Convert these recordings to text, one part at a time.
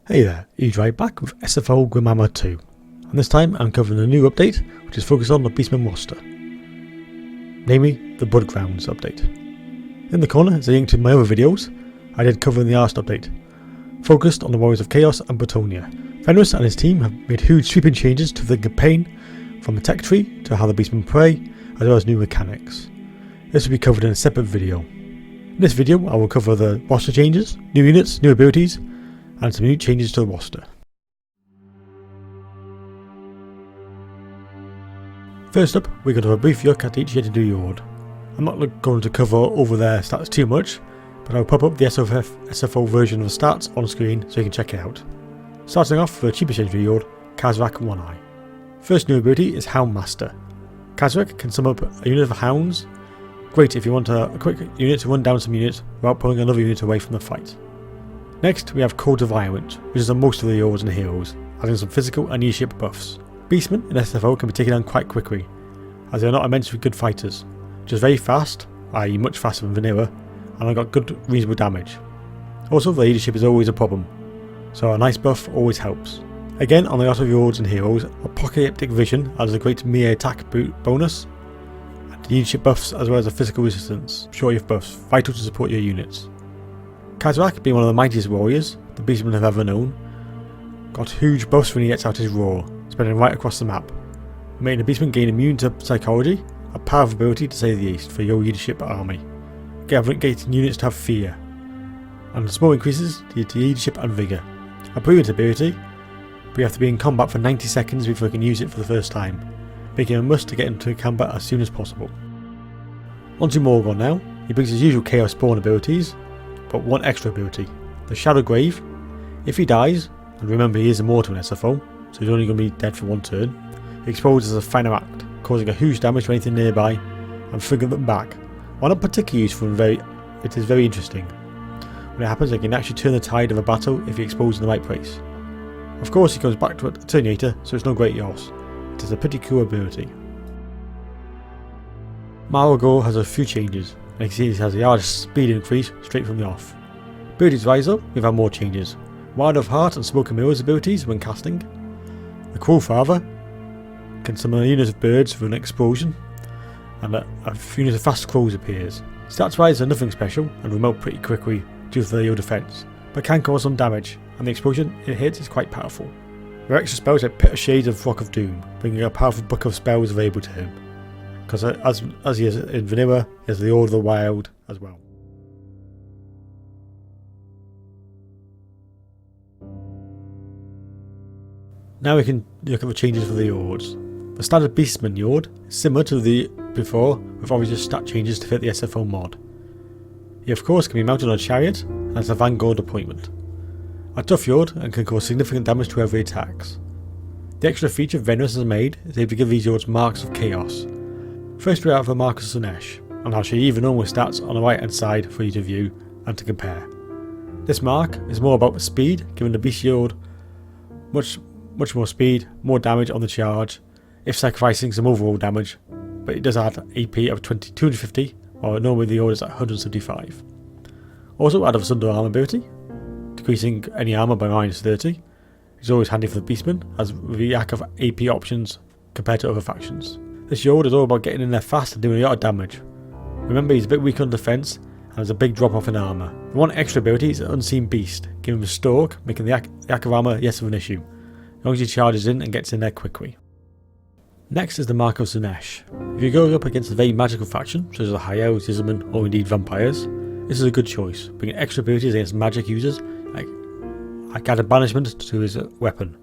Hey there, Ddraig back with SFO Grimhammer 2, and this time I'm covering a new update which is focused on the Beastmen roster, namely the Blood Grounds update. In the corner is a link to my other videos I did covering the Arst update, focused on the Warriors of Chaos and Bretonnia. Venris and his team have made huge sweeping changes to the campaign, from the tech tree to how the Beastmen play, as well as new mechanics. This will be covered in a separate video. In this video I will cover the roster changes, new units, new abilities, and some new changes to the roster. First up, we're going to have a brief look at each Yet Yard. I'm not going to cover over their stats too much, but I'll pop up the SFO version of the stats on screen so you can check it out. Starting off with the cheapest Yard, Kazrak One Eye. First new ability is Houndmaster. Kazrak can sum up a unit of hounds, great if you want a quick unit to run down some units without pulling another unit away from the fight. Next we have Code of Violence, which is on most of the Yards and Heroes, adding some physical and leadership buffs. Beastmen in SFO can be taken down quite quickly, as they are not immensely good fighters, just very fast, i.e. much faster than vanilla, and have got good reasonable damage. Also the leadership is always a problem, so a nice buff always helps. Again on the Art of Yards and Heroes, Apocalyptic Vision adds a great melee attack bonus, and leadership buffs as well as a physical resistance, shorty of buffs, vital to support your units. Kazrak, being one of the mightiest warriors the Beastmen have ever known, got huge buffs when he gets out his roar, spreading right across the map, making the Beastmen gain immune to psychology, a powerful ability to say the least for your leadership army, getting units to have fear, and small increases to leadership and vigour. A brilliant ability, but you have to be in combat for 90 seconds before you can use it for the first time, making it a must to get into combat as soon as possible. On to Morgon now. He brings his usual Chaos Spawn abilities, but one extra ability, the Shadow Grave. If he dies, and remember he is immortal in SFO, so he's only going to be dead for one turn, he explodes as a final act, causing a huge damage to anything nearby and flinging them back. While not particularly useful and it is very interesting. When it happens, it can actually turn the tide of a battle if he explodes in the right place. Of course he comes back to a Turnator, so it's no great loss. It is a pretty cool ability. Maragor has a few changes, and you can see he has a large speed increase straight from the off. Abilities Riser, we've had more changes. Wild of Heart and Smoke and Mirrors abilities when casting. The Cruel Father can summon a unit of birds for an explosion, and a unit of fast crows appears. Stats wise are nothing special and remote pretty quickly due to their low defense, but can cause some damage, and the explosion it hits is quite powerful. There are extra spells like Pit of Shades of Rock of Doom, bringing a powerful book of spells available to him, because as he is in Vanilla, he has the Order of the Wild as well. Now we can look at the changes for the Yards. The standard Beastmen Yard is similar to the before, with obvious stat changes to fit the SFO mod. He of course can be mounted on a chariot and has a Vanguard appointment. A tough Yard and can cause significant damage to whoever he attacks. The extra feature Venris has made is able to give these Yards marks of chaos. First we have the Mark of Slaanesh, and I'll show you even normal stats on the right hand side for you to view and to compare. This mark is more about the speed, giving the Beast Yard much more speed, more damage on the charge, if sacrificing some overall damage, but it does add AP of 250, while normally the Yard is at 175. Also add a Sunder Armor ability, decreasing any armor by -30. It's always handy for the Beastmen, as with the lack of AP options compared to other factions. This Yard is all about getting in there fast and doing a lot of damage. Remember he's a bit weak on defense and has a big drop off in armor. The one extra ability is Unseen Beast, giving him a stalk, making the lack of armor less of an issue, as long as he charges in and gets in there quickly. Next is the Mark of Slaanesh. If you're going up against a very magical faction, such as the High Elves, Zizzamen, or indeed vampires, this is a good choice, bringing extra abilities against magic users, like added banishment to his weapon,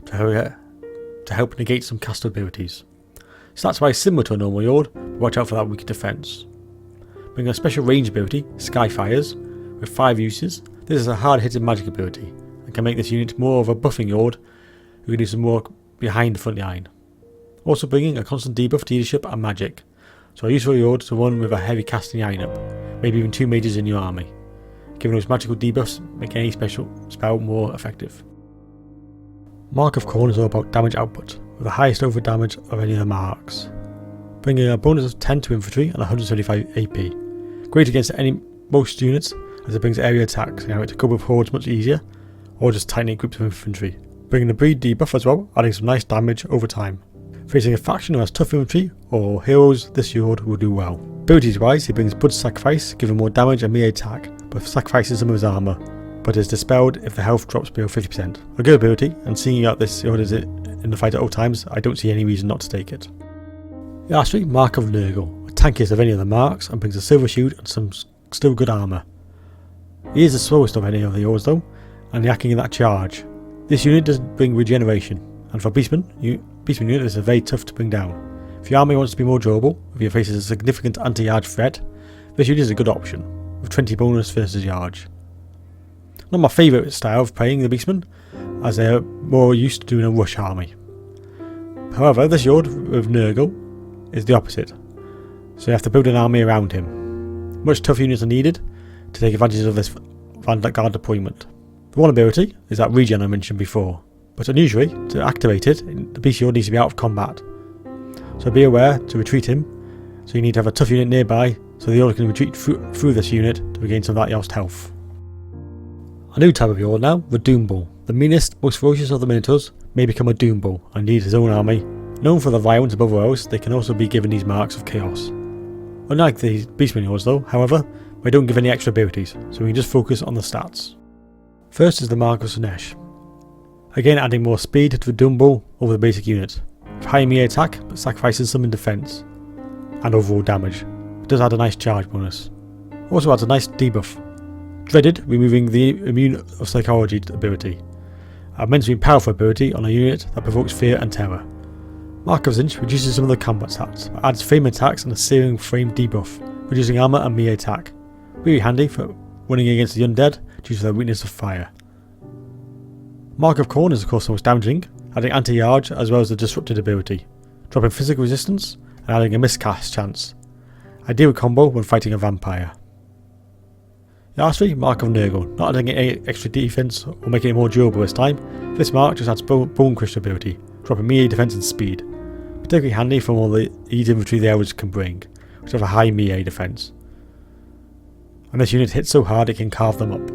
to help negate some cast abilities. Stats wise similar to a normal Yard, but watch out for that weak defense. Bringing a special range ability, Skyfires, with 5 uses. This is a hard hitting magic ability, and can make this unit more of a buffing Yard, who can do some work behind the front line. Also bringing a constant debuff to leadership and magic, so a useful Yard to run with a heavy casting lineup, maybe even 2 mages in your army, giving those magical debuffs make any special spell more effective. Mark of Khorne is all about damage output, with the highest over damage of any of the marks, bringing a bonus of 10 to infantry and 175 AP. Great against most units, as it brings area attacks, allowing it to cope with hordes much easier, or just tightly groups of infantry, bringing the bleed debuff as well, adding some nice damage over time. Facing a faction who has tough infantry or heroes, this Yord will do well. Abilities wise, he brings Blood Sacrifice, giving more damage and melee attack, but sacrifices some of his armour, but is dispelled if the health drops below 50%. A good ability, and seeing out this Yord is in the fight at all times, I don't see any reason not to take it. Lastly, Mark of Nurgle, the tankiest of any of the marks, and brings a silver shield and some still good armour. He is the slowest of any of the Yords though, and lacking in that charge. This unit doesn't bring regeneration, and for Beastmen unit is very tough to bring down. If your army wants to be more durable, if you faces a significant anti-Yarge threat, this unit is a good option, with 20 bonus versus Yarge. Not my favourite style of playing the Beastmen, as they are more used to doing a rush army. However, this Yord with Nurgle is the opposite, so you have to build an army around him. Much tough units are needed to take advantage of this Vanguard deployment. The one ability is that regen I mentioned before, but unusually, to activate it, the Beast Yord needs to be out of combat. So be aware to retreat him, so you need to have a tough unit nearby, so the Yord can retreat through this unit to regain some of that lost health. A new type of Yord now, the Doom Bull. The meanest, most ferocious of the Minotaurs may become a Doom Bull and lead his own army. Known for their violence above all else, they can also be given these marks of chaos. Unlike the Beastmen Yords though, however, they don't give any extra abilities, so we can just focus on the stats. First is the Mark of Slaanesh. Again adding more speed to the Doom Bull over the basic unit. High melee attack, but sacrifices some in defense, and overall damage. It does add a nice charge bonus. Also adds a nice debuff. Dreaded, removing the Immune of Psychology ability. A mentally powerful ability on a unit that provokes fear and terror. Mark of Zinch reduces some of the combat stats, but adds frame attacks and a searing frame debuff, reducing armour and melee attack. Really handy for running against the undead due to their weakness of fire. Mark of Khorne is of course the most damaging, adding anti-Yarge as well as the disrupted ability, dropping physical resistance and adding a miscast chance. Ideal combo when fighting a vampire. Lastly, Mark of Nurgle, not adding any extra defense or making it more durable this time. This mark just adds Bone Crusher ability, dropping melee defense and speed. Particularly handy from all the elite infantry the elves can bring, which have a high melee defense. And this unit hits so hard it can carve them up.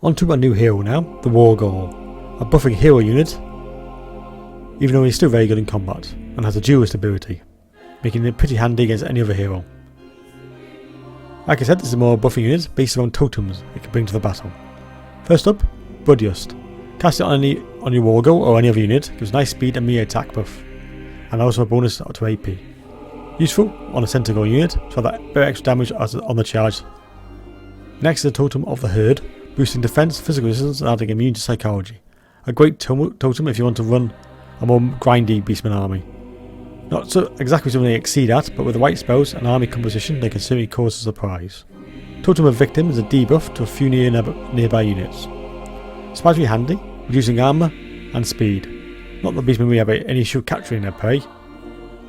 Onto a new hero now, the Wargore, a buffing hero unit, even though he's still very good in combat, and has a duelist ability, making it pretty handy against any other hero. Like I said, this is a more buffing unit based around totems it can bring to the battle. First up, Bloodlust. Cast it on your Wargore or any other unit, gives nice speed and melee attack buff, and also a bonus to AP. Useful on a Centaur unit, so that bit of extra damage on the charge. Next is the Totem of the Herd, boosting defense, physical resistance and adding immune to psychology. A great totem if you want to run a more grindy Beastman army. Not so exactly something they exceed at, but with the right spells and army composition they can certainly cause a surprise. Totem of Victim is a debuff to a few nearby units. Surprisingly handy, reducing armour and speed. Not that Beastmen really have any issue capturing their prey.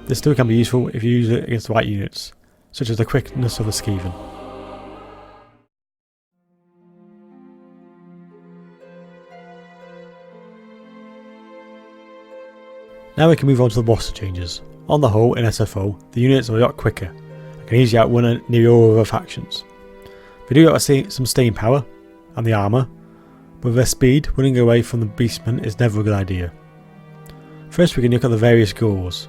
This still can be useful if you use it against the right units, such as the quickness of the Skaven. Now we can move on to the roster changes. On the whole, in SFO, the units are a lot quicker and can easily outrun nearly all other factions. They do have some staying power and the armour, but with their speed, running away from the Beastmen is never a good idea. First we can look at the various Gores,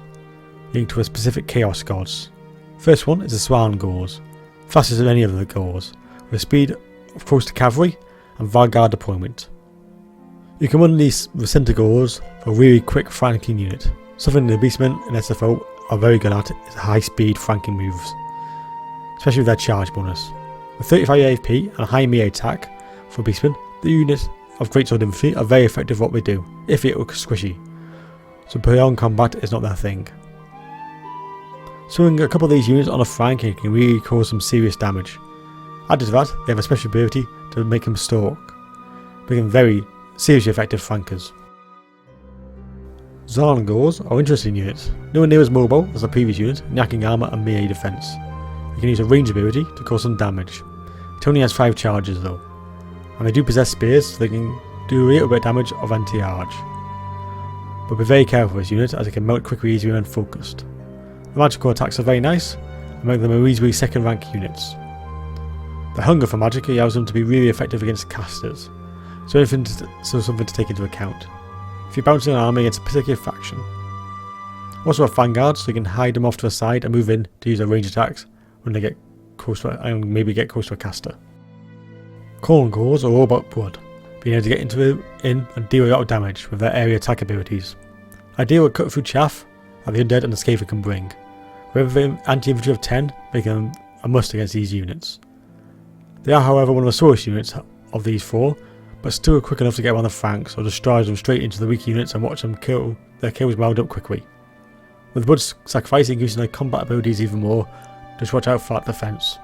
linked to a specific Chaos Gods. First one is the Swan Gores, fastest of any of the Gores, with speed of close to cavalry and Vanguard deployment. You can run these with Centaurs for a really quick flanking unit. Something the Beastmen in SFO are very good at is high speed flanking moves, especially with their charge bonus. With 35 AFP and a high melee attack for Beastmen, the units of Greatsword Infantry are very effective at what they do, if it looks squishy, so prolonged combat is not their thing. Throwing a couple of these units on a flank can really cause some serious damage. Added to that, they have a special ability to make them stalk, making them very seriously effective flankers. Zarngors are interesting units, nowhere near as mobile as the previous unit, lacking armour and melee defence. You can use a range ability to cause some damage. It only has 5 charges though, and they do possess spears so they can do a little bit of damage of anti-Yarge. But be very careful with this unit as it can melt quickly easier when focused. The magical attacks are very nice and make them a easily second rank units. The hunger for magic allows them to be really effective against casters, so something to take into account if you're bouncing an army against a particular faction. Also have vanguards, so you can hide them off to the side and move in to use their range attacks when they get close to maybe get close to a caster. Corn cores are all about blood, being able to get in and deal a lot of damage with their area attack abilities. Ideal with cut through chaff that the undead and the scaver can bring, with anti-infantry of 10 making them a must against these units. They are however one of the slowest units of these four, but still quick enough to get around the flanks or just drive them straight into the weak units and watch them kill their kills wound up quickly. With blood sacrifice increasing their combat abilities even more, just watch out for that defence.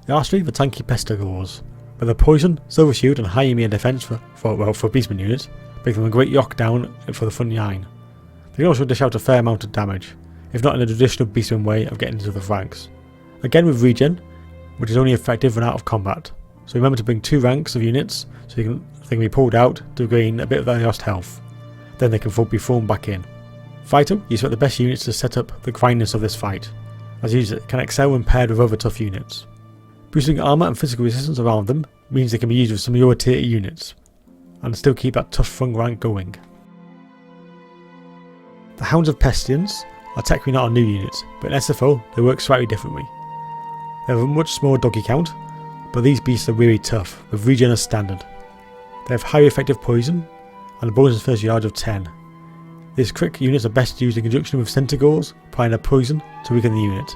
Lastly, the tanky pestigores. With their poison, silver shield and high immune defence for Beastmen units, make them a great knockdown for the front line. They can also dish out a fair amount of damage, if not in a traditional Beastmen way of getting into the flanks. Again with regen, which is only effective when out of combat, so remember to bring 2 ranks of units so they can be pulled out to gain a bit of their lost health. Then they can be thrown back in. Vital, you select the best units to set up the grindness of this fight, as users can excel when paired with other tough units. Boosting armour and physical resistance around them means they can be used with some lower tier units, and still keep that tough front rank going. The Hounds of Pestilence are technically not a new units, but in SFO they work slightly differently. They have a much smaller doggy count, but these beasts are really tough, with regen as standard. They have highly effective poison, and a bonus first yard of 10. These quick units are best used in conjunction with Centaurs, applying their poison to weaken the unit,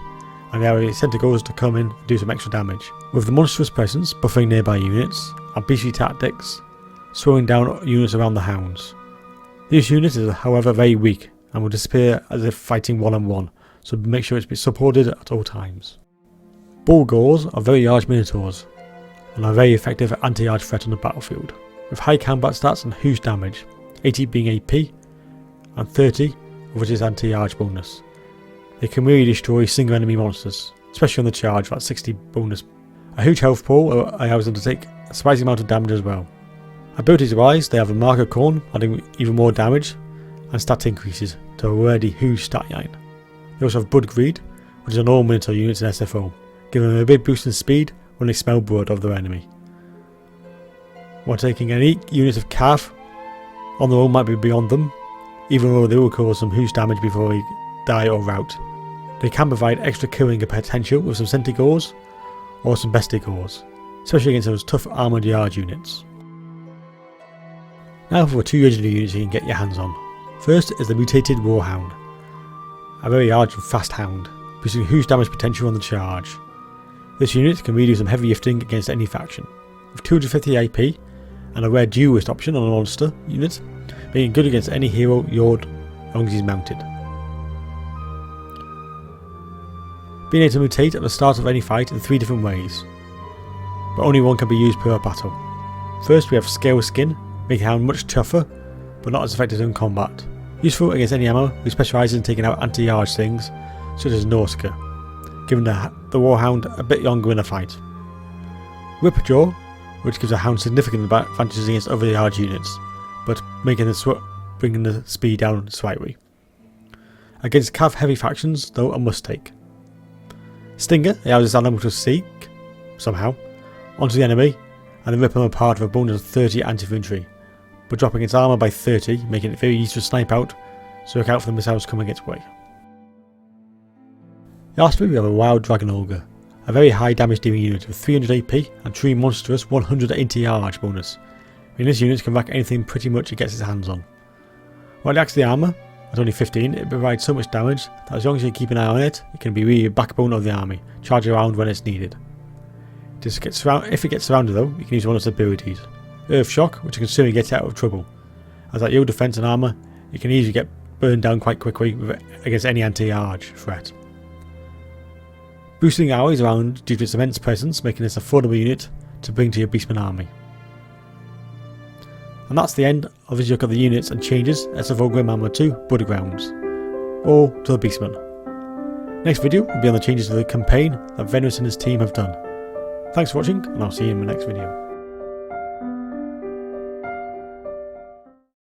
and there are Centaurs to come in and do some extra damage. With the monstrous presence buffering nearby units, and beastly tactics slowing down units around the Hounds. This unit is however very weak, and will disappear as if fighting one-on-one, so make sure it's supported at all times. Bullgores are very large minotaurs, and are very effective anti-large threat on the battlefield, with high combat stats and huge damage, 80 being AP, and 30 of which is anti-large bonus. They can really destroy single enemy monsters, especially on the charge for that 60 bonus. A huge health pool allows them to take a surprising amount of damage as well. Abilities wise, they have a Mark of Corn, adding even more damage, and stat increases to a already huge stat line. They also have Blood Greed, which is on all minotaur units in SFO, giving them a big boost in speed when they smell blood of their enemy. While taking any unit of Cav on their own might be beyond them, even though they will cause some huge damage before they die or rout. They can provide extra killing potential with some Centaurs or some Bestigores, especially against those tough armoured yard units. Now for 2 legendary units you can get your hands on. First is the mutated Warhound, a very large and fast hound, boosting huge damage potential on the charge. This unit can really do some heavy lifting against any faction, with 250 AP and a rare duelist option on a monster unit, being good against any hero Yord as long as he's mounted. Being able to mutate at the start of any fight in 3 different ways, but only one can be used per battle. First we have Scale Skin, making Hound much tougher, but not as effective in combat. Useful against any ammo who specialises in taking out anti-large things, such as Norska, giving the Warhound a bit longer in a fight. Whipjaw, which gives a Hound significant advantages against other large units, but bringing the speed down slightly. Against Cav heavy factions, though, a must take. Stinger allows this animal to seek, somehow, onto the enemy and then rip them apart with a bonus of 30 anti-infantry, but dropping its armour by 30, making it very easy to snipe out, so look out for the missiles coming its way. Lastly we have a Wild Dragon Ogre, a very high damage dealing unit with 300 AP and 3 monstrous 180 large bonus. This unit can rack anything pretty much it gets its hands on. While it lacks the armour, at only 15, it provides so much damage that as long as you keep an eye on it, it can be really a backbone of the army, charge around when it's needed. If it gets surrounded though, you can use one of its abilities. Earth Shock, which can certainly get it out of trouble. As that low defense and armour, it can easily get burned down quite quickly against any anti-large threat. Boosting allies around due to its immense presence, making this a affordable unit to bring to your Beastmen army. And that's the end of this look at the units and changes SFO Grimhammer 2 Bloodgrounds, or to the Beastmen. Next video will be on the changes to the campaign that Venris and his team have done. Thanks for watching, and I'll see you in the next video.